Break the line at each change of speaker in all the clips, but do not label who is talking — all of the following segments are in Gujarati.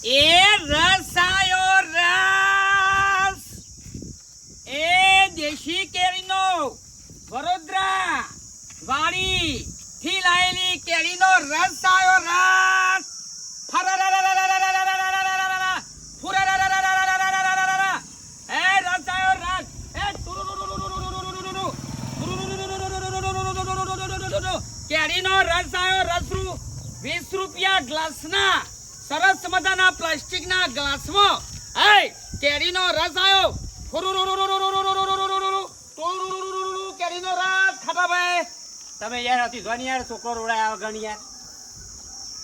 એ રસ આયો રસ એ દેશી કેરીનો વડોદરા વાડી થી લાયેલી કેરીનો રસ આયો રસ કેરીનો રસ આયો રસરૂ 20 રૂપિયા ગ્લાસના સરસ મજાના પ્લાસ્ટિકના ગ્લાસમાં કેરીનો રસ આયો કેરીનો રસ ખાતા ભાઈ
તમે યાર હતી જોની યાર છોકરો રોડાયા ગણી યાર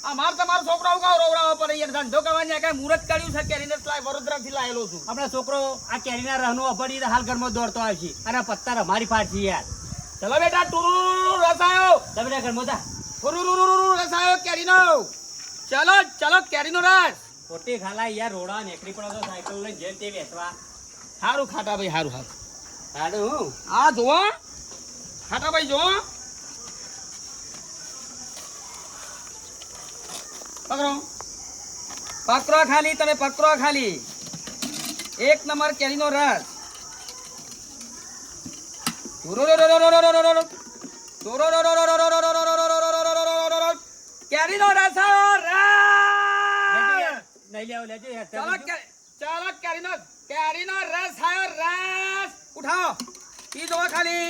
અમાર તમારો છોકરો ઉગાવ રોવડાવો પડે યાર ધંધો કરવાની કઈ મુહૂર્ત કર્યું છે કેરીને વડોદરા થી લાયેલો છું
આપણા છોકરો આ કેરીના રહનું અપડી હાલ ઘરમાં દોડતો આવશે અને પત્તા અમારી ફાડશે યાર
ચલો બેટા ટુરુરુરુ રસ આયો
તમે ઘરમાં જા
ફુરુરુરુરુ રસ આયો કેરીનો ચલો ચલો કેરીનો રસ
ખોટી ખાલા યાર રોડા નેકરી પડો તો સાયકલ લઈને જેમ તે વેચવા
હારું ખાટા ભાઈ હારું
હાડું
આ જો ખાટા ભાઈ જો પકડો પકડો ખાલી તમે પકડો ખાલી 1 નંબર કેરીનો રસ કેરીનો રસ
નહીં લેવો લેજો યાર
ચાલો કેરીનો રસ આયો રસ ઉઠાવો ઈ જો ખાલી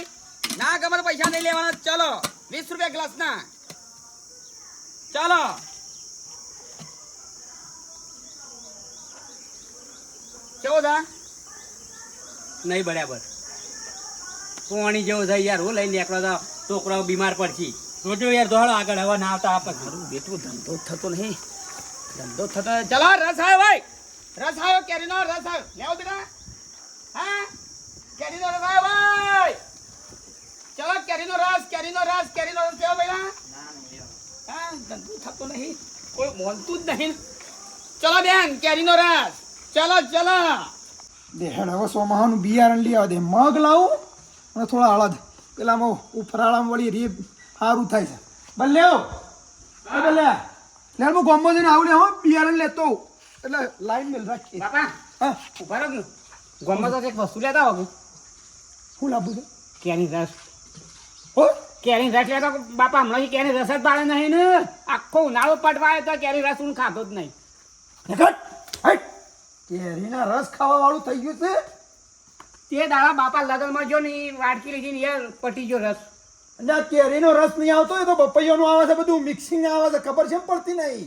ના ગમર પૈસા નહીં લેવાના ચલો 20 રૂપિયા ગ્લાસ ના ચાલો કેવો થા
નહીં બરાબર કોણી જેવો થાય યાર હું લઈને નીકળો તો છોકરાઓ બીમાર પડશે રોજો યાર દોડો આગળ હવે ના આવતા આપણે
મારું બેટું ધંધો થતો નહીં ધંધો થતો ચલો રસ આવ્યો ભાઈ રસ આવ્યો કેરીનો રસ આવ્યો લેવો બેટા હા કેરીનો રસ આવ્યો ભાઈ ચલો કેરીનો રસ કેવો બેટા હા ધંધો થતો નહીં કોઈ બોલતું જ નહીં ચલો બેન કેરીનો રસ ચલો
દેહેડ હવે સોમાહાનું બિયારણ લઈ આવે દે મગ લાવું અને થોડા હળદ પેલામાં ઉફરાળામાં વળી રીબ સારું થાય છે ભલે લેવો ભલે લે હું ગોમમાં જઈને આવું હો બિયારણ લેતો એટલે લાઈન મેલ રાખીએ
બાપા
હા
ઉભા રહો ને ગોમાં તો એક વસ્તુ લેતા આવો
શું લાવવું છે
કેરી રસ
હો
કેરી રસ લેતો બાપા હમણાં કેરી રસ જ પાડે નહીં ને આખો ઉનાળો પટવા આવ્યો તો કેરી રસ હું ખાતો જ નહીં
કેરીના રસ ખાવા વાળું થઈ ગયું છે
તે દાડા બાપા લગનમાં જો ને ઈ વાટકી લીધી ને યાર પટી ગયો રસ
અને આ કેરીનો રસ નહીં આવતો એ તો પપૈયાનો આવે છે બધું મિક્સિંગ આવે છે ખબર છે પડતી નહીં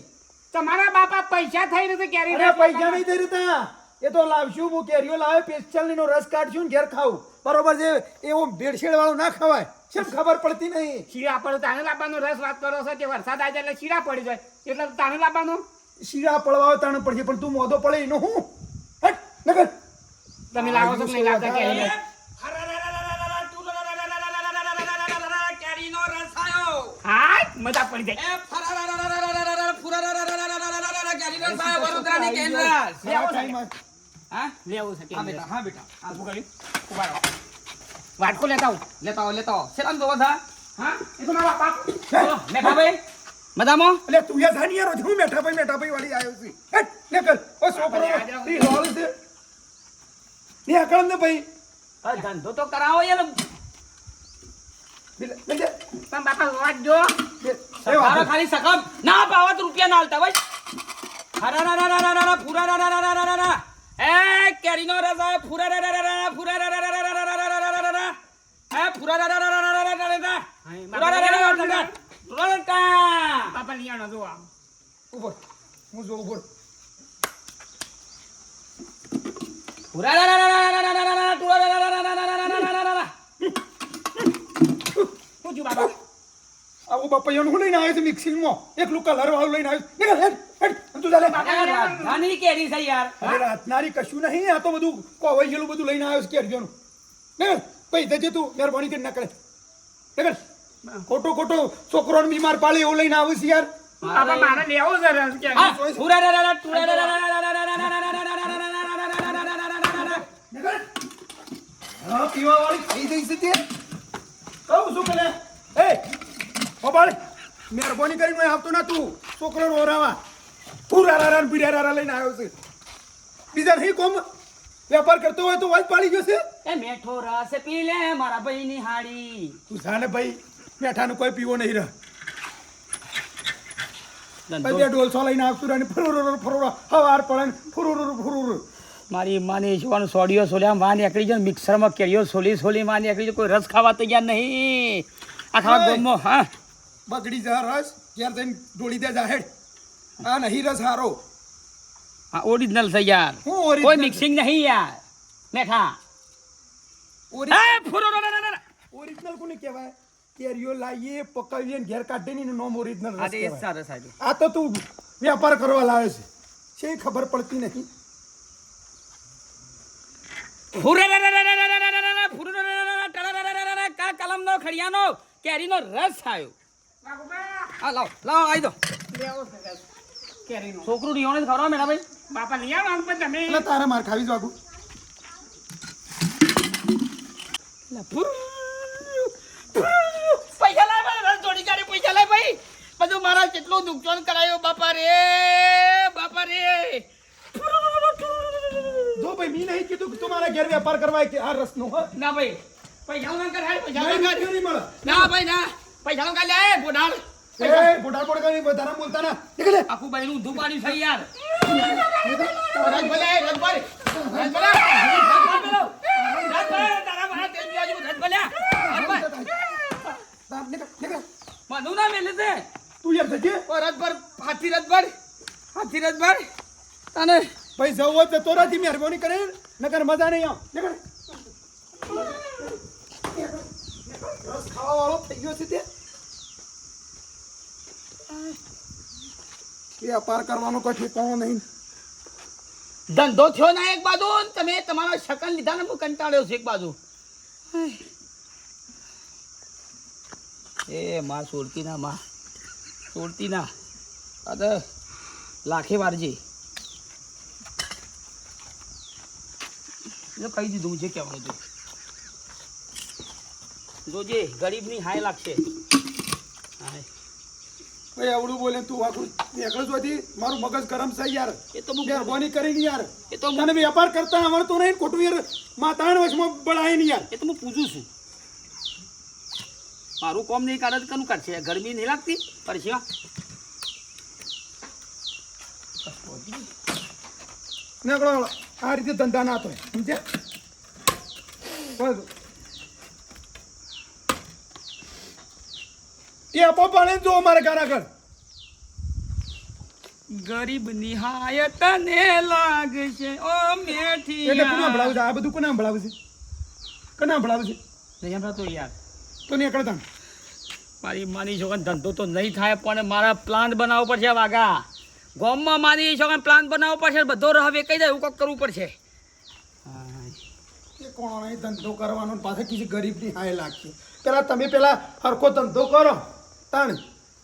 તમારા બાપા પૈસા થઈ રીતે કેરી
અરે પૈસા નહીં થઈ રહ્યા એ તો લાવશું હું કેરીઓ લાવે પેસ્ટલનો રસ કાઢશું ને ઘેર ખાવું બરોબર છે એવો ભેળસેળ વાળું ના ખવાય કેમ ખબર પડતી નહીં
શીરા પડે તાને લાવવાનો રસ વાત કરો છો કે વરસાદ આવી જાય એટલે શીરા પડી જાય એટલે તાને લાવવાનો
શીરા પડવા તાણે પડશે પણ તું મોઢો પડે એનો હું હટ નગર
તમે લાવો છો કે નહીં લાવતા કેરી રસ
કેરીનો રસ આવ્યો
હા મજા પડી જાય
કેરીનો રસ આવ્યો વડોદરાની કેરીનો રસ હા
લેવું છે
હા
કેરી
બેટા હા બેટા
આ શું કર્યું ઉભા રહો વાટકો લેતા આવું
લેતા આવો શેતાન જોવો થા
હા એ તો મારા બાપ
ચલો મેઠા ભાઈ મજામાં
એટલે તું યા જાની યાર હું મેઠા ભાઈ વાળી આવ્યો છું હટ નગર ઓ છોકરો ઈ રોલ છે ની આકળ ને ભાઈ
ધંધો તો કરાવો યાર
લેજે
પણ બાપા વાટજો
મારો ખાલી સકમ ના પાવત રૂપિયા ના આલતા ભાઈ હરા ફુરા એ કેરીનો રસ આવે ફુરા એ ફુરા
બાપા લીયાણો જો આ
ઉપર હું જો ઉપર
શું છું બાપા
આવું બપૈયાનું હું લઈને આવ્યો છું મિક્સિંગમાં એકલું કલર વાળું લઈને આવ્યો નીકળ હેડ તું ચાલે
રાધાની કેરી છે યાર
અરે રાતનારી કશું નહીં આ તો બધું કોવાઈ ગયેલું બધું લઈને આવ્યો છે કેરીઓનું ને પૈસા જજે તું મહેરબાની કરી ના કરે નીકળ ખોટો છોકરોને બીમાર પાડે એવું લઈને આવું છે યાર
બાપા મારે લેવો છે રસ કે
હા પીવા વાળી થઈ જઈ છે તે કહું શું કરે એ મોબાઈલ મહેરબાની કરીને આવતો ના તું છોકરો રોરાવા ફુરારા ને પીરારા લઈને આવ્યો છે બીજા નહીં કોમ વેપાર કરતો હોય તો વાત પાડી ગયો છે
એ મેઠો રસ પી લે મારા ભાઈની હાડી.
તું જાને ભાઈ મેઠાનું કોઈ પીવો નહીં રહ
ધંધો
બે ડોલસો લઈને આવતું રહે ફરોરો હવાર પડે ને ફુરુરુ
મારી માની છોકરાનો સોડિયો સોલ્યા માં નીકળી જાય મિક્સરમાં કેરીઓ સોલી માં નીકળી જાય કોઈ રસ ખાવા તૈયાર નહીં આખા
ઓય.
ગામમાં. હા
બગડી જા રસ ક્યારે જઈને ડોળી દે જાહેર આ નહીં રસ હારો
હા ઓરિજિનલ છે યાર,
હું original
કોઈ
છે?
મિક્સિંગ નહીં યાર. મેઠા એ ફુરો
ઓરિજિનલ કોને કહેવાય કેરીઓ લાવીએ પકાવીએ ને ઘેર કાઢીએ ને નોમ ઓરિજિનલ
આ
રસ
તે
કહેવાય.
સારા સાહેબ
આ તો તું વેપાર કરવા લાવે છે છે ખબર પડતી નહીં
કા કલમનો ખડિયાનો કેરીનો રસ આવ્યો. આ લાવ લાવ આવી દો છોકરું રિયોને જ ખવડાવો મેડા ભાઈ. બાપા લઈ આવો આમ પણ તમે.
એટલે તારે માર ખાવી જાગું
પૈસા લાય ભાઈ, રસ જોડી કાઢી પૈસા લાય ભાઈ. બધું મારા કેટલું નુકસાન કરાયો બાપા રે બાપા રે.
જો ભાઈ મી નહીં કીધું કે તમારા ઘેર વેપાર કરવા કે આ રસ નો
ના ભાઈ પૈસા નો કર હાય પૈસા નો કર.
નહીં મળે
ના ભાઈ ના પૈસા નો કર લે બોડાળ.
એ બોટા બોટ કરી વધારે બોલતા ના નીકળે
આખું ભાઈ નું ઊંધું પાડ્યું છે યાર. રસ ભલે રસ ભલે રસ ભલે તારા મારા તેલ પીવાજી રસ ભલે
નીકળ
મધુ ના મેલે છે.
તું યાર જજે
ઓ રસભર હાથી રસભર તને
ભાઈ જવું હોય તો તોરાથી મહેરબાની કરે નકર મજા નહીં આવ નીકળ રસ ખાવા વાળો થઈ ગયો છે તે વેપાર કરવાનો કોઈ ઠેકાણો નહીં
ધંધો થયો ના એક બાજુ ને તમે તમારા શકન લીધા ને હું કંટાળ્યો છું એક બાજુ. એ માં સોરતી ના આ તો લાખે વારજી એ કહી દીધું છે કહેવાનું હતું. જોજે ગરીબની હાય લાગશે. હાય.
ભાઈ આવડું બોલે તું આખું નીકળ જોથી મારું મગજ ગરમ છે યાર
એ તો હું
મહેરબાની કરીને યાર
એ તો
તને વેપાર કરતા આવડતું નહીં ખોટું યાર માતાણ વચમાં બળાય નહીં યાર
એ તો હું પૂછું છું. મારું કોમ નહીં કાઢે તો કનું કાઢશે? ગરમી નહીં લાગતી પરસેવા?
નીકળો આ રીતે ધંધા ના થાય સમજ્યા બસ એ આપો પાણી જો અમારે ઘર આગળ
ગરીબ નિહાય તને લાગશે ઓ મેઠી.
એટલે કોના ભણાવું છે આ બધું કોના ભણાવું છે કોના ભણાવું છે
તો યાર
તો નીકળ તા
મારી માની છોકરા ધંધો તો નહીં થાય પણ મારા પ્લાન બનાવવો પડશે વાગા. ગામમાં મારી છોકરા પ્લાન બનાવવો પડશે, બધો રહે કહી દે એવું કંઈક કરવું પડશે.
એ કોણ અહીં ધંધો કરવાનો પાછા કીધી ગરીબની હાય લાગશે પેલા તમે પેલા હરખો ધંધો કરો તાણ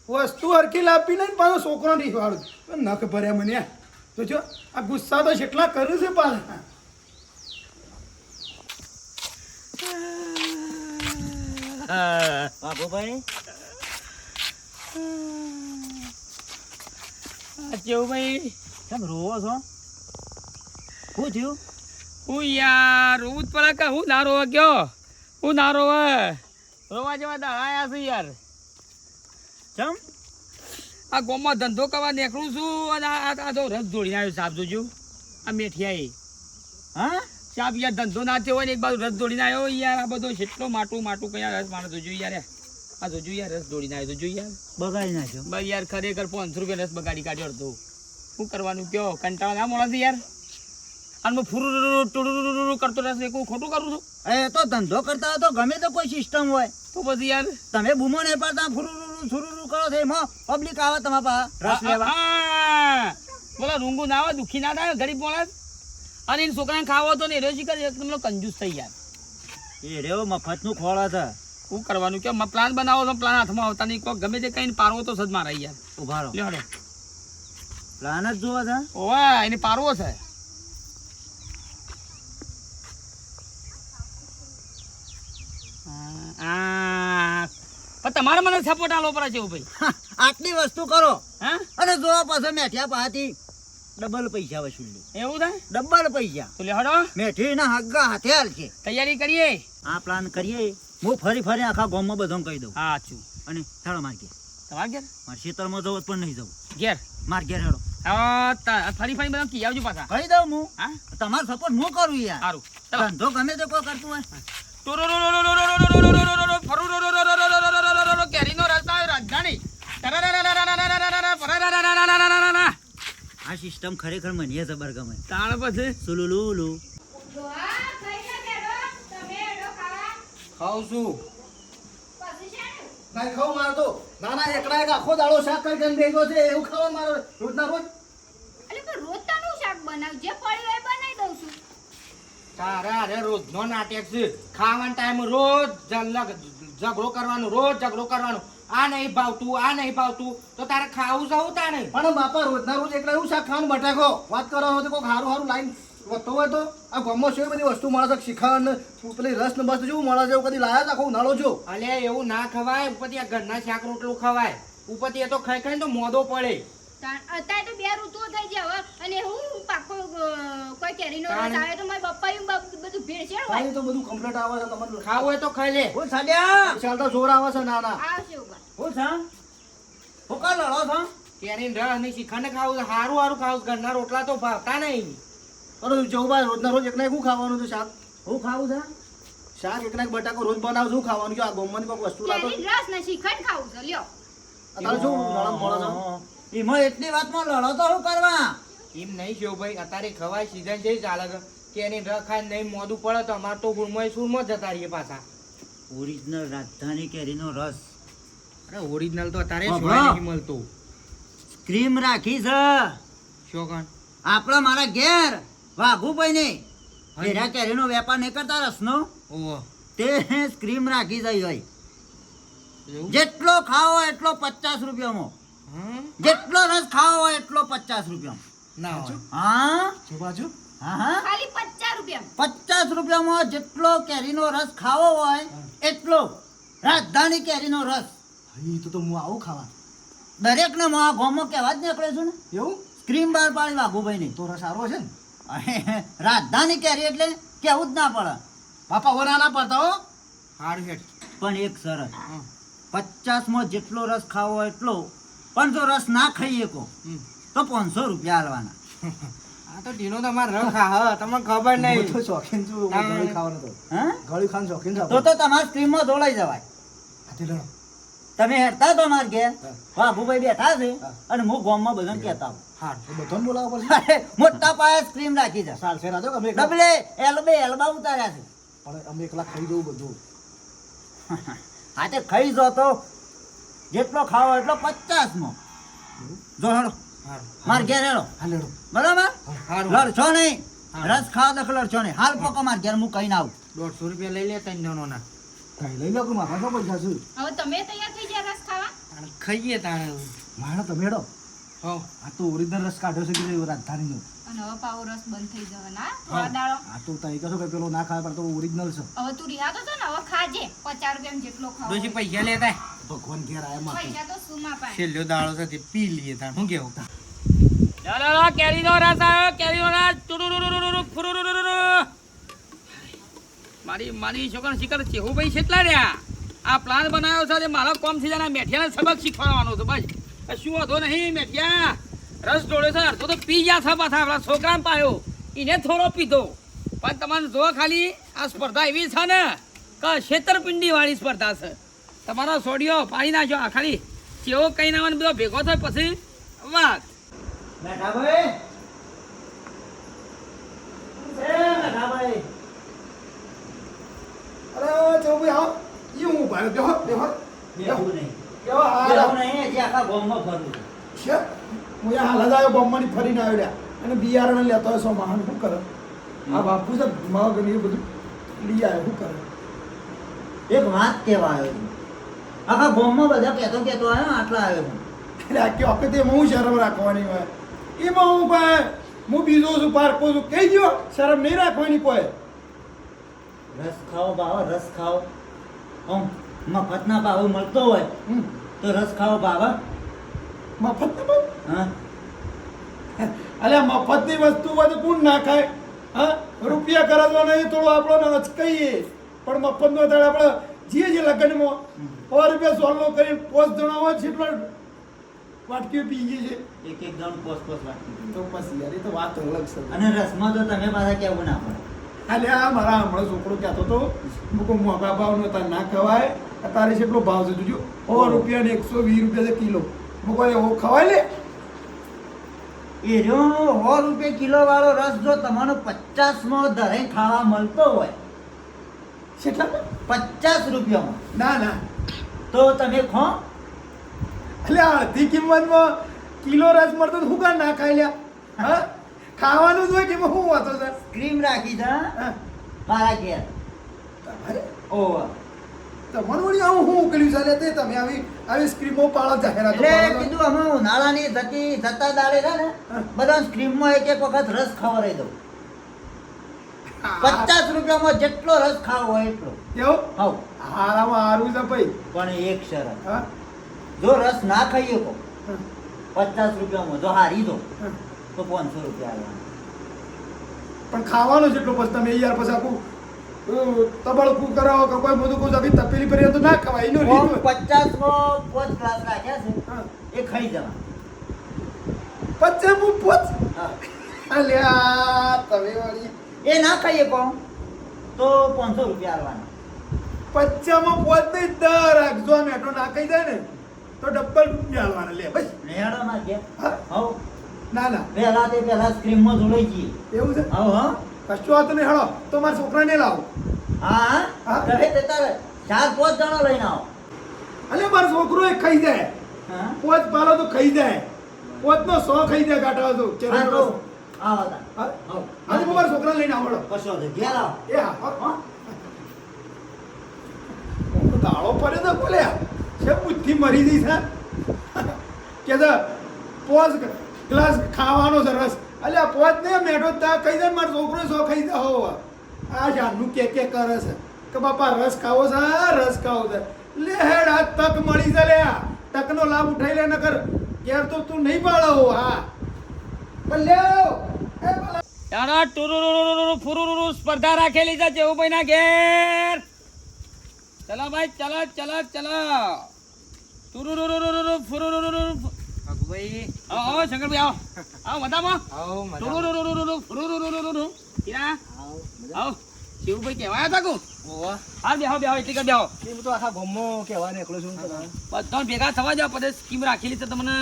વસ્તુ હરખી લાવવી નહીં પાછો છોકરો નહીં વાળું નખ ભર્યા મને યાર તો જો આ ગુસ્સા તો જેટલા કરે છે પાછા
બાબુભાઈ
ભાઈ
કેમ રોવો છો? શું થયું?
હું યાર રોવું જ પડે કે હું ના રોવા ગયો? હું ના રોવે રોવા જેવા દાડા છે યાર.
ચમ
આ ગામમાં ધંધો કરવા નીકળું છું અને આ તો રસ જોડીને આવ્યો સાપ જોજો આ મેઠિયાએ.
હા
સાપ યાર ધંધો ના થયો હોય ને એક બાજુ રસ જોડીને આવ્યો યાર. આ બધો કેટલો માટું કયા રસ માણસ જોજો યાર. આ જોજો યાર રસ જોડીને આવ્યો જોજો યાર.
બગાડી નાખ્યો.
બસ યાર ખરેખર 500 રૂપિયા રસ બગાડી કાઢ્યો હતો. શું કરવાનું કયો? કંટાળા ના મળે યાર. અને હું ફૂરુ કરતો રસ એક ખોટું કરું છું?
એ તો ધંધો કરતા હોય તો ગમે તો કોઈ સિસ્ટમ હોય.
તો પછી યાર
તમે બૂમો નહીં પાડતા ફુરુરુ કરો છો એમાં પબ્લિક આવે તમારા પાસે રસ લેવા.
બોલો રૂંગું ના આવે દુઃખી ના થાય ગરીબ માણસ. અને એને છોકરાને ખાવો તો ને એ શીખર એકદમ કંજૂસ થઈ યાર.
એ રેવો મફતનું ખોળા છે.
શું કરવાનું કે પ્લાન બનાવો તો પ્લાન હાથમાં આવતા નહીં. કોઈ ગમે તે કઈ પારવો તો સદ મારા યાર.
ઉભા રહો.
લેડો
પ્લાન જ જોવા છે.
ઓવા એને પારવો છે. પણ તમારે મને સપોર્ટ આલો પડે છે ભાઈ.
આટલી વસ્તુ કરો
હા
અને જોવા પાછળ મેઠિયા પાસેથી
ડબલ પૈસા વસૂલી
એવું થાય
ડબલ પૈસા
તો લે હડો
મેઠીના હગ્ગા હાથે હાલ છે
તૈયારી કરીએ
આ પ્લાન કરીએ હું ફરી ફરી આખા ગામમાં બધાને કહી દઉં
હા છું
અને હેડો માર ઘેર
તમારે ઘેર
મારે ખેતરમાં જવું પણ નહીં જવું
ઘેર
માર ઘેર હેડો
ફરી ફરી બધા કી આવજો પાછા
કહી દઉં હું
હા
તમારો સપોર્ટ હું કરું યાર
સારું ચાલો
ધંધો ગમે તે કોઈ કરતું હોય
કેરીનો રસ્તા રાજધાની
આ સિસ્ટમ ખરેખર મને જબર ગમે
તાણ પછી
સુલુલુલુ
ખાઉં છું
ભાઈ ખાવ મારતો ના ના એકલા એક આખો દાડો શાક કરીને ભેગો છે એવું ખાવા મારો રોજના રોજ
અલે પણ રોજ તાનું શાક બનાવ જે પડ્યું હોય એ બનાવી દઉં છું
તારે અરે રોજનો નાટક છે ખાવાનો ટાઈમ રોજ ઝઘડો કરવાનો આ નહીં ભાવતું તો તારે ખાવું જવું તા નહીં
પણ બાપા રોજના રોજ એકલા એવું શાક ખાવાનું બટાકો વાત કરવાનો તો કોઈ સારું સારું લાઈન વધતો હોય તો આ ગામમાં શું બધી વસ્તુ મળે છે શિખંડ પેલી રસ ને બસ જેવું મળે છે એવું કદી લાયા આખો ઉનાળો છો
અલે એવું ના ખવાય ઉપરથી આ ઘરના શાક રોટલું ખવાય ઉપરથી એ તો ખાઈ ખાઈને તો મોદો પડે
અત્યારે તો બે ઋતુઓ થઈ જાય હવે અને હું પાકો કોઈ કેરીનો રસ આવે તો મારા પપ્પા બધું ભેળસેળ હોય
ખાલી તો બધું કમ્પ્લીટ આવે છે તમારે
ખાવું હોય તો ખાઈ લે
હું સાડ્યા
ચાલ તો જોર આવે છે ના ના
આવશે ઉપર
હું છા હું કા લડો છો
કેરીને રસ ને શિખંડ ખાવું હારું ખાવું ઘરના રોટલા તો ભાવતા નહીં
અરે જવું ભાઈ રોજના રોજ એકલા શું ખાવાનું છે શાક
હું ખાવું છે
શાક એકલા એક બટાકો રોજ બનાવું શું ખાવાનું કે આ ગામમાં કોઈ વસ્તુ લાતો
કેરી રસ ને શ્રીખંડ ખાવું છે લ્યો
અત્યારે શું ઉનાળામાં મળે છે
એમાં એટલી વાતમાં લડો તો શું કરવા
એમ નહીં શિવ ભાઈ અત્યારે ખવાય સીઝન છે ચાલે કે એની રસ ખાઈને નહીં મોદું પડે તો અમારે તો ગુણમાં સુરમાં જતા રહીએ પાછા
ઓરિજિનલ રાજધાની કેરીનો રસ
અરે ઓરિજિનલ તો અત્યારે
વાહ,
જોવા
વાહ.
નહીં મળતું
ક્રીમ રાખી છે
શું કાન
આપણા મારા ઘેર વાઘુભાઈ ને હેરા કેરીનો વેપાર નહીં કરતા રસનો
ઓહો
તે ક્રીમ રાખી જાય હોય
એવું
જેટલો ખાવો હોય એટલો 50 રૂપિયામાં
હમ?
જેટલો રસ ખાવો હોય એટલો 50 રૂપિયામાં
ના હોય
હા
જો બાજુ
હા
ખાલી 50 રૂપિયા
50 રૂપિયામાં જેટલો કેરીનો રસ ખાવો હોય એટલો રાજધાની કેરીનો રસ
એ તો હું આવું ખાવા
દરેકને આ ગામમાં કહેવા જ નીકળે છું ને
એવું
ક્રીમ બાર પાડી વાઘુભાઈ ની
તો રસ સારો છે ને
રાજધાની કેરી એટલે કેવું જ ના પડે
બાપા વરા ના પડતા હો
હારું હેઠ
પણ એક શરત
હમ.
50માં જેટલો રસ ખાવો હોય એટલો પણ જો રસ ના ખાઈએ કો
હમ.
તો 500 રૂપિયા આલવાના
આ તો ઢીનો તમારે રસ ખા તમને ખબર
હું
નહીં
તો શોખીન છું
હા.
ગળી ખાવાનો તો
હા
ગળી ખાવાનું શોખીન છે
તો તમારે સ્ક્રીમમાં ધોલાઈ જવાય
હાથી લડો
તમે હેરતા તો માર ઘેર
હા.
વાઘુભાઈ બેઠા છે
હા.
અને હું ગામમાં બધાને કહેતા હોઉં.
હારું
એ બધાને બોલાવવા પડશે
અરે, મોટા પાયે સ્ક્રીમ રાખી છે
ચાલશે રાજો કે અમે એકલા
ડબલે એલબે એલબા ઉતાર્યા છે
પણ અમે એકલા ખાઈ જવું બધું
હા તે ખાઈ જો તો જેટલો ખાવો એટલો 50માં જો હેડો
હારું
માર ઘેર હેડો
હા લેડો
બરાબર
હારું
લડશો નહીં
હા.
રસ ખાવા દખ લડશો નહીં હાલ પકો માર ઘેર હું કહીને આવું
150 રૂપિયા લઈ લે ત્રણ જણોના
કઈ લઈ લો કે મારા શું પૈસા છે
હવે તમે તૈયાર થઈ ગયા રસ ખાવા
અને ખાઈએ તાણે
મારા તમે હેડો
હો
આ તો ઓરિજિનલ રસ કાઢ્યો છે કે રાજધાનીનો
અને હવે પાવો રસ બંધ થઈ જવાના થોડા દાડો
આ તો તઈ કહો કે પેલો ના ખાય પણ તો ઓરિજિનલ છે
હવે તું રિહાતો છો ને હવે ખાજે 50 રૂપિયા જેટલો ખાવો
ડોશી પૈસા લેતા
ભગવાન ઘેર આયા માથે
પૈસા તો સુમાં પાય
છેલ્લો દાડો છે તે પી લઈએ તાણ શું કેવું
ચાલો કેરીનો રસ આવ્યો કેરીનો રસ ટુરુરુરુરુરુ, ફુરુરુરુરુરુ. મારી છોકરા શીખર ચેહુ ભાઈ કેટલા રહ્યા આ પ્લાન બનાવ્યો છે તે મારો કોમ થઈ જાય મેઠિયાને સબક શીખવાડવાનો હતો બસ શું હતો નહીં મેઠિયા રસ ઢોળ્યો છે અડધો તો પી ગયા છે પાછા આપણા છોકરાને પાયો એને થોડો પીધો પણ તમારે જો ખાલી આ સ્પર્ધા એવી છે ને કે છેતરપિંડી વાળી સ્પર્ધા છે તમારો સોડિયો પાડી નાખજો આ ખાલી ચેવો કઈ નાવાનો બધો ભેગો થાય પછી વાત
બેઠા ભાઈ બેઠા ભાઈ
અરે જો ભાઈ આવો ઈ હું ભાઈ બેહો બેહો
બેહું નહીં
કેવો હાલ
બેહું નહીં હજી આખા ગામમાં ફરું છું.
છે હું યા હાલ જ આવ્યો બોમ્બની ફરીને આવ્યો લ્યા અને બિયારણ લેતો હોય સો મહાન શું કરે આ બાપુ છે મગ ને એ બધું લઈ આવ્યો શું કરે
એક વાત કહેવા આવ્યો છું આખા ગામમાં બધા કહેતો આવ્યો આટલા આવ્યો છું
એટલે આખી વખતે એમાં હું શરમ રાખવાની હોય એમાં હું ભાઈ હું બીજો છું પારકો છું કહી દો શરમ નહીં રાખવાની કોઈ
રસ ખાઓ ભાવ રસ ખાઓ આમ મફતના ભાવે મળતો હોય
હમ.
તો રસ ખાઓ ભાવ
મફત ને ભાઈ
હા
અલ્યા મફતની વસ્તુ હોય તો કોણ ના ખાય? હા, રૂપિયા કરાવવાનો એ થોડો આપણો અચકાઈએ, પણ મફતનો થાય આપણે જે લગ્નમાં 100 રૂપિયા સોલ્લો કરી 5 જણા હોય છે એટલો વાટકીઓ પીએ છે.
એક જણ પોસ વાટકી
તો પછી યાર એ તો વાત અલગ છે.
અને રસમાં તો તમે પાછા કેવું ના પડે.
અલ્યા મારા હમણાં છોકરો કહેતો હતો મૂકો મોંઘા ભાવનો તાર ના ખવાય, તારે કેટલો ભાવ છે જોજો, 100 રૂપિયા ને 120 રૂપિયા છે કિલો. મૂકો એવો ખવાય લે?
એ રહ્યો 100 રૂપિયા કિલો વાળો રસ જો તમને 50માં ધરે ખાવા મળતો હોય,
કેટલા?
50 રૂપિયામાં,
ના ના,
તો તમે ખો.
એટલે અડધી કિંમતમાં કિલો રસ મળતો તો શું કામ ના ખાઈ લ્યા? હા, ખાવાનું જ હોય કે એમાં શું વાતો છે?
ક્રીમ રાખી છે
હા,
મારા ઘેર.
તમારે
ઓહ,
તમારું વળી આવું શું ઉકેલ્યું ચાલે તે તમે આવી સ્ક્રીમો પાળો જાહેરાતો
એટલે
પાડો છો?
કીધું અમે ઉનાળાની જતા દાડે છે ને બધા સ્ક્રીમમાં એક વખત રસ ખવડાવી દઉં. 50 રૂપિયામાં જેટલો રસ ખાવો હોય એટલો.
કેવું?
હાવ.
હારામાં હારું છે ભાઈ.
પણ એક શરત,
હા,
જો રસ ના ખાઈએ તો 50 રૂપિયામાં જો હારી દો
હા.
તો 500 રૂપિયા આવવાના.
પણ ખાવાનું જેટલો પછી તમે યાર પછી આખું તબળકું કરાવો કે કોઈ બધું કોઈ આવી તપેલી ભરી તો ના ખવાય એનું
ઓમ
રીત
50 માં 5 ગ્લાસ રાખ્યા છે,
હા.
એ ખાઈ જવા.
પચ્ચે હું પોચ
હા.
અલ્યા તમે વળી
એ ના ખાઈએ કોણ તો 500 રૂપિયા આવવાના.
પચ્ચામાં પોચ નહીં 10 રાખજો. આમ એટો ના કહી જાય ને તો ડબલ રૂપિયા હાલવાના લે ભાઈ.
નેહાડો માં કે
હા?
હવ
ના ના
પહેલા સ્ક્રીમમાં જોડાઈ જઈએ.
એવું છે?
હવ હા
કશું વાતો નહીં, હેળો તો મારા છોકરાને લાવો.
હા
હા.
રહે તે તારે 4-5 જણા લઈને આવો.
અલ્યા મારો છોકરો એક ખાઈ જાય,
હા
પોચ પાલો તો ખાઈ જાય, પોચનો 100 ખાઈ જાય ગાંઠા તો
હા
ચેરનો
તો
રસ.
આવો તા.
હા?
હવ.
આજે હું મારા છોકરાને લઈને આવડો.
કશો વાંધો નહીં. ઘેર આવો.
એ હા, હા. દાળો પડે તો બોલ્યા છે બુદ્ધિ મરી ગઈ છે કે તો પોચ ગ્લાસ ખાવાનો છે રસ. અલ્યા પોચ ને મેઠો તા કહી દે મારો છોકરો 100 ખાઈ દે હો. આ જાનનું કે કરે છે કે બાપા રસ ખાવો છે, રસ ખાવો છે. લે હેડ આ તક મળી છે લે, તકનો લાભ ઉઠાઈ લે નકર ક્યાર તો તું નહીં પાડો. હા બલ્યો એ બલ્યો.
તારા ટુરુરુરુરુરુ ફુરુરુરુ સ્પર્ધા રાખેલી છે જેવુભાઈ ના ઘેર. ચલો ભાઈ, ચલો ચલો ચલો. ટુરુરુરુરુરુ ફુરુરુરુરુ.
ભાઈ
આવો શંકરભાઈ, આવો આવો મજામાં.
આવો મજા.
ટુરુરુરુરુરુ ફુરુરુરુરુરુ. હીરા આવો. જેવુભાઈ કહેવાય હતા કુ?
ઓવા
હા બેહો બેહો, એટલી કર બેહો.
હું તો આખા ગમો કહેવા નીકળો છું
બધા ભેગા થવા જાવ. પછી સ્કીમ રાખેલી છે તમને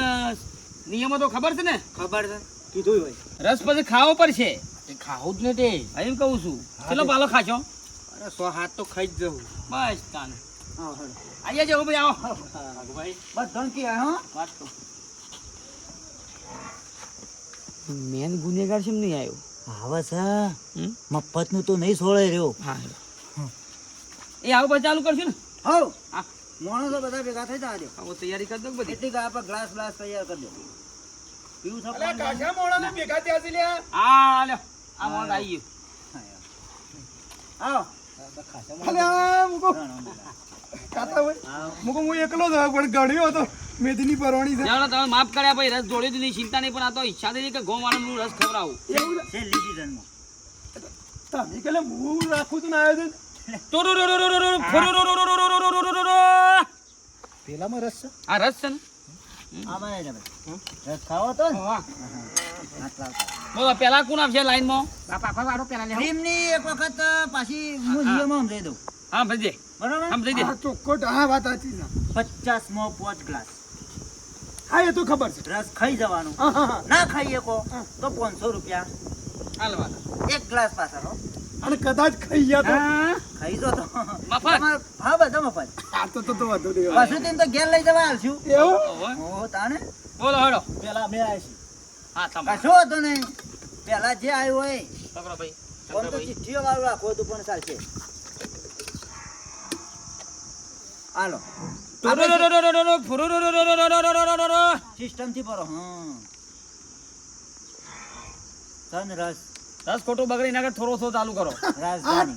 નિયમો તો ખબર છે ને?
ખબર છે કીધું હોય
રસ પછી ખાવો પડશે
એ ખાવું જ નથી.
એમ કહું છું. ચલો પાલો ખાશો
અરે 100 હાથ તો ખાઈ જ જવું.
બસ તાન
આવો હેડો.
આઈએ જેવુભાઈ, આવો.
ભાઈ
બસ ધણકી આ હા
વાત તો મેન ગુનેગાર છે નહીં આવ્યો.
આવે છે મફતનું તો નહીં છોડાઈ રહ્યો.
હા એ આવું પછી ચાલુ કરશું ને?
હવ
હા
માણસો બધા ભેગા થઈ જાય.
આવો તૈયારી કરી દો બધી.
એટલી કે આપણે ગ્લાસ તૈયાર કરી દો. પીવું છે
અલ્યા
પાણી?
કાશા મોણાને ભેગા થયા છે લ્યા.
હા લ્યો આ મોડ આવી
આવો.
અલ્યા મુકો
ત્રણ આંબા.
કાતા હોય
આવો.
મુકો હું એકલો જ હતો, પણ ગણ્યો હતો મેદની પરવાણી છે.
ગયો તમે માફ કર્યા ભાઈ. રસ જોડ્યો તો નહીં, ચિંતા નહીં, પણ આ તો ઈચ્છા થઈ કે ગોવાળાનું રસ ખવડાવું.
એવું છે?
છેલ્લી seasonમાં.
તમે કલે હું રાખું છું ને આયોજન.
ટુરુરુરુરુરુરુ ફુરુરુરુરુરુરુરુરુરુરુરુ.
પેલામાં રસ છે.
આ રસ છે ને?
આ બનાવી દે ભાઈ. રસ ખાવો તો ને?
વાહ.
હાથ લાવતા.
બોલો પેલા કોણ આવશે લાઈનમાં?
ક્રીમની એક વખત પાછી હું જીઓમાં સમજાઈ દઉં.
હા ભજે
બરાબર?
આમ થઈ
હા ચોખ્ખોટ, હા વાત સાચી છે.
50 માં 5 ગ્લાસ
હા એ તો ખબર છે.
રસ ખાઈ જવાનું.
હા હા હા.
ના ખાઈએ કો તો 500 રૂપિયા
હાલવા.
એક ગ્લાસ પાછળ હો.
અને કદાચ ખાઈ ગયા તો
ખાઈ જો તો
મફત?
તમારે હા બધા મફત.
આ તો વધુ નહીં.
પાછું તેમ તો ઘેર લઈ જવા આવશું.
એવું
ઓહો.
ઓ તાને
બોલો હેડો.
પેલા અમે આવીશું.
હા તમારે
કશો હતો નહીં. પેલા જે આવ્યું હોય
પકડો ભાઈ.
કોણ તો ચિઠ્ઠીઓ વાળું રાખો તો પણ ચાલશે. હાલો
ટુરુરુરુરુરુરુ ફુરુરુરુરુરુરુરુરુરુરુ.
સિસ્ટમ થી ભરો. હા તન રસ
રસ ખોટું બગડી નાખે, થોડો થોડો ચાલુ કરો.
રાજધાની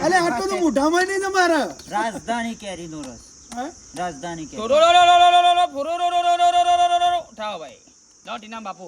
અલે આટલો તો મોઢામાં નહીં તમારા.
રાજધાની કેરીનો રસ.
હા?
રાજધાની કેરી.
ટુરુરુરુરુરુરુરુરુ ફુરુરુરુરુરુરુરુરુરુ. ઉઠાવો ભાઈ. લો ટીના બાપુ.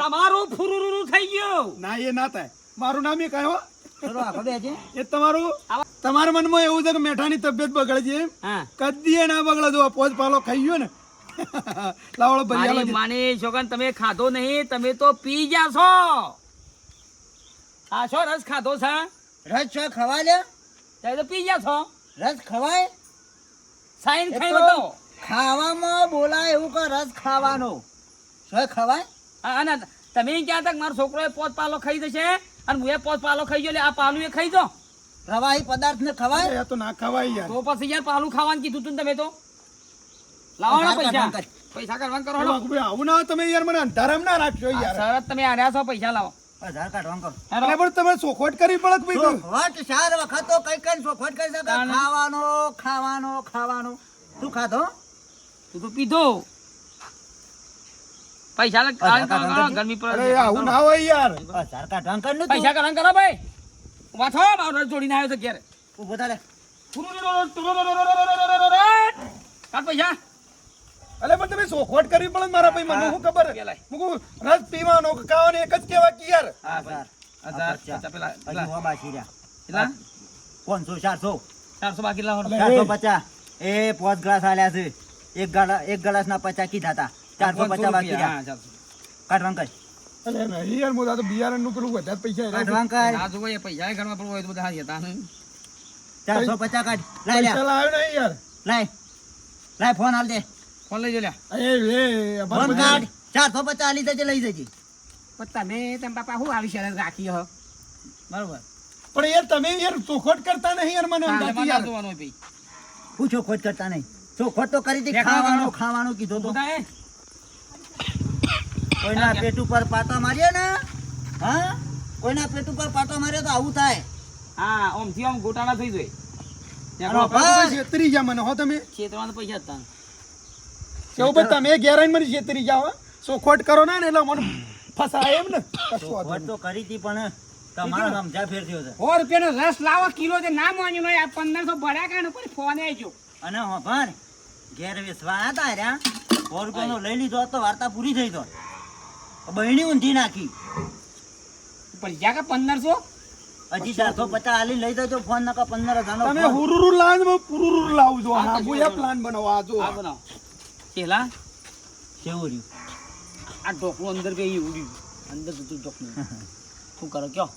તમારું ફુરુરું થઈ ગયું.
ના એ ના થાય મારું નામ એ કયો
ચલો આગળ બેસજે.
એ તમારું તમારા મનમાં એવું છે કે મેઠાની તબિયત બગડે છે એમ?
હા.
કદી એ ના બગડે જો પોચ પાલો ખાઈ ગયો ને લાવડો
મારી
ભૈયા
માની છોકરા તમે ખાધો નહીં, તમે તો પી ગયા છો. આ છો રસ ખાધો છે,
રસ છો ખવાય લે?
તમે તો પી ગયા છો.
રસ ખવાય?
સાઈન
એ
ખાઈ
તો
બતાવો.
ખાવામાં બોલાય એવું કે રસ ખાવાનો શું ખવાય?
અને તમે ક્યાં તક મારો છોકરો પોત પાલો ખાઈ જશે અને હું એ પોત પાલો ખાઈ ગયો એટલે આ પાલું એ ખાઈ જો.
પ્રવાહી પદાર્થ ને ખવાય?
એ તો ના ખવાય યાર
તો પછી યાર પાલું ખાવાનું કીધું તું ને તમે તો. લાવો ને પૈસા. પૈસા કરવાનું કરો હેડો.
વાઘુભાઈ, આવું ના તમે યાર મને અંધારામ ના રાખશો યાર
શરત તમે આર્યા છો, પૈસા લાવો.
આધાર કાઢવાનું કરો.
હેડો.
અરે પણ તમે ચોખવટ કરી પડે કે ભાઈ
ચોખવટ 4 વખત તો કઈ કઈ ચોખવટ કરી શકે.
તાણે.
ખાવાનો ખાવાનો ખાવાનો. શું ખાધો?
તું તો પીધો. પૈસા ગરમી પર
અરે આવું ના હોય યાર
આધાર કાઢવાનું કર ને તું.
પૈસા કરવાનું કરો ભાઈ. વાંચો મારો રસ જોડીને આવ્યો છે ઘેર.
ઊભો થા લે.
કાઢ પૈસા.
અરે પણ તમે ચોખવટ કરવી પડે ને મારા ભાઈ મને શું ખબર
પેલા.
હું કહું, રસ પીવાનો કે ખાવાનો એક જ કહેવાય કે યાર
હા ભાઈ.
આધાર.
પચાસ પેલા
હજી હોવા બાકી રહ્યા.
કેટલા?
500 400
400 બાકી લાવો.
450 એ 5 ગ્લાસ આલ્યા છે એક ગ્લાસના 50 કીધા હતા 450 બાકી રહ્યા
હા, 400.
કાઢવાં કર
અલે નહીં યાર મોદા તો બિયારણનું પેલું વધારે પૈસા એના
કાઢવાં કર
ના જોવો એ પૈસા ઘરમાં પડવું હોય તો બધા હારી હતા.
450 કાઢ લાય
પૈસા લાવ્યો નહીં યાર
લાય ફોન આલ દે
ફોન લઈ જો લ્યા.
એ
ફોન કાઢ 450 આલી દેજે લઈ જજે
પણ તમે પાપા શું આવી શરત રાખી હો? બરોબર.
પણ યાર તમે યાર ચોખવટ કરતા નહીં યાર મને
હા,
સમજાતી
તમારે
યાર.
ના જોવાનું હોય ભઈ.
પૂછો ખોટ કરતા નહીં ચોખવટ તો કરી હતી
લે, ખાવાનું.
ખાવાનું કીધું તો
બધા એ?
કોઈના પેટ ઉપર પાટા મારીએ ને હા કોઈના પેટ ઉપર પાટા માર્યો તો આવું થાય
હા, ઓમથી ઓમ ગોટાળા થઈ જાય. ત્યાં
અને
કોઈ
પાછું પછી છેતરી જા મને હો તમે
છેતરવાના પૈસા જ હતા.
કેવું ભાઈ તમે ઘેર આવીને મને છેતરી જાઓ હો. ચોખવટ કરો ને એટલે મને ફસાય એમ ને કશું વાંધો
ચોખવટ તો કરી હતી પણ તમારો સમજા ફેર થયો છે
100 રૂપિયાનો રસ લાવો કિલો છે ના માન્યું નહીં. આ 1500 ભર્યા કાને પછી ફોન આવજો.
અને ભાર ઘેર વેસવા હતા રહ્યા 100 રૂપિયાનો લઈ લીધો હોત તો વાર્તા પૂરી થઈ તો બહેણી ઊંધી નાખી
પૈસા કે 1500?
હજી 450 આલી લઈ જજો ફોન નકા 15,000 નો
તમે
ફોન.
હુરુરુ લાવ ને પુરુરુ લાવું છો હા હું એ પ્લાન બનાવો આ જો
આ બનાવો. પેલા
કેવું રહ્યું
આ ઢોકળું અંદર બે ઈ ઉડ્યું. અંદર બધું ઢોકળું. શું કરો કયો?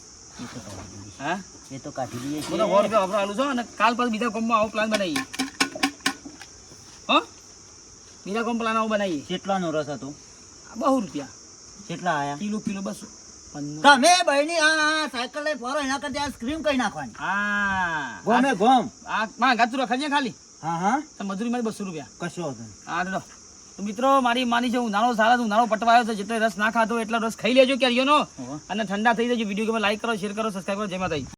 એ તો કાઢી દઈએ.
હા?
એ તો કાઢી દઈએ
બધા 100 રૂપિયા વાપરવાનું છો અને કાલ પછી બીજા કોમમાં આવો પ્લાન બનાવીએ. હો? બીજા કોમ પ્લાન આવો બનાવીએ.
કેટલાનો રસ હતો
200 રૂપિયા.
કેટલા આયા
કિલો 200. 15.
તમે બહેણી આ સાયકલ લઈ ફરો એના કરતા આ સ્ક્રીમ કઈ નાખવાની
હા.
ગોમે ગોમ
આ માં ગાતું રખાજે ખાલી.
હા
તો મજૂરી માં 200 રૂપિયા.
કશો વાંધો નહીં.
હા તો તો મિત્રો મારી માની છે હું નાનો સારા હું નાનો પટવાયો છે જેટલો રસ ના ખાતો એટલો રસ ખાઈ લેજો કેરીઓનો
હોવે.
અને ઠંડા થઈ જજો. વિડીયો ગમે લાઈક કરો શેર કરો સબસ્ક્રાઈબ કરો. જય માતાજી.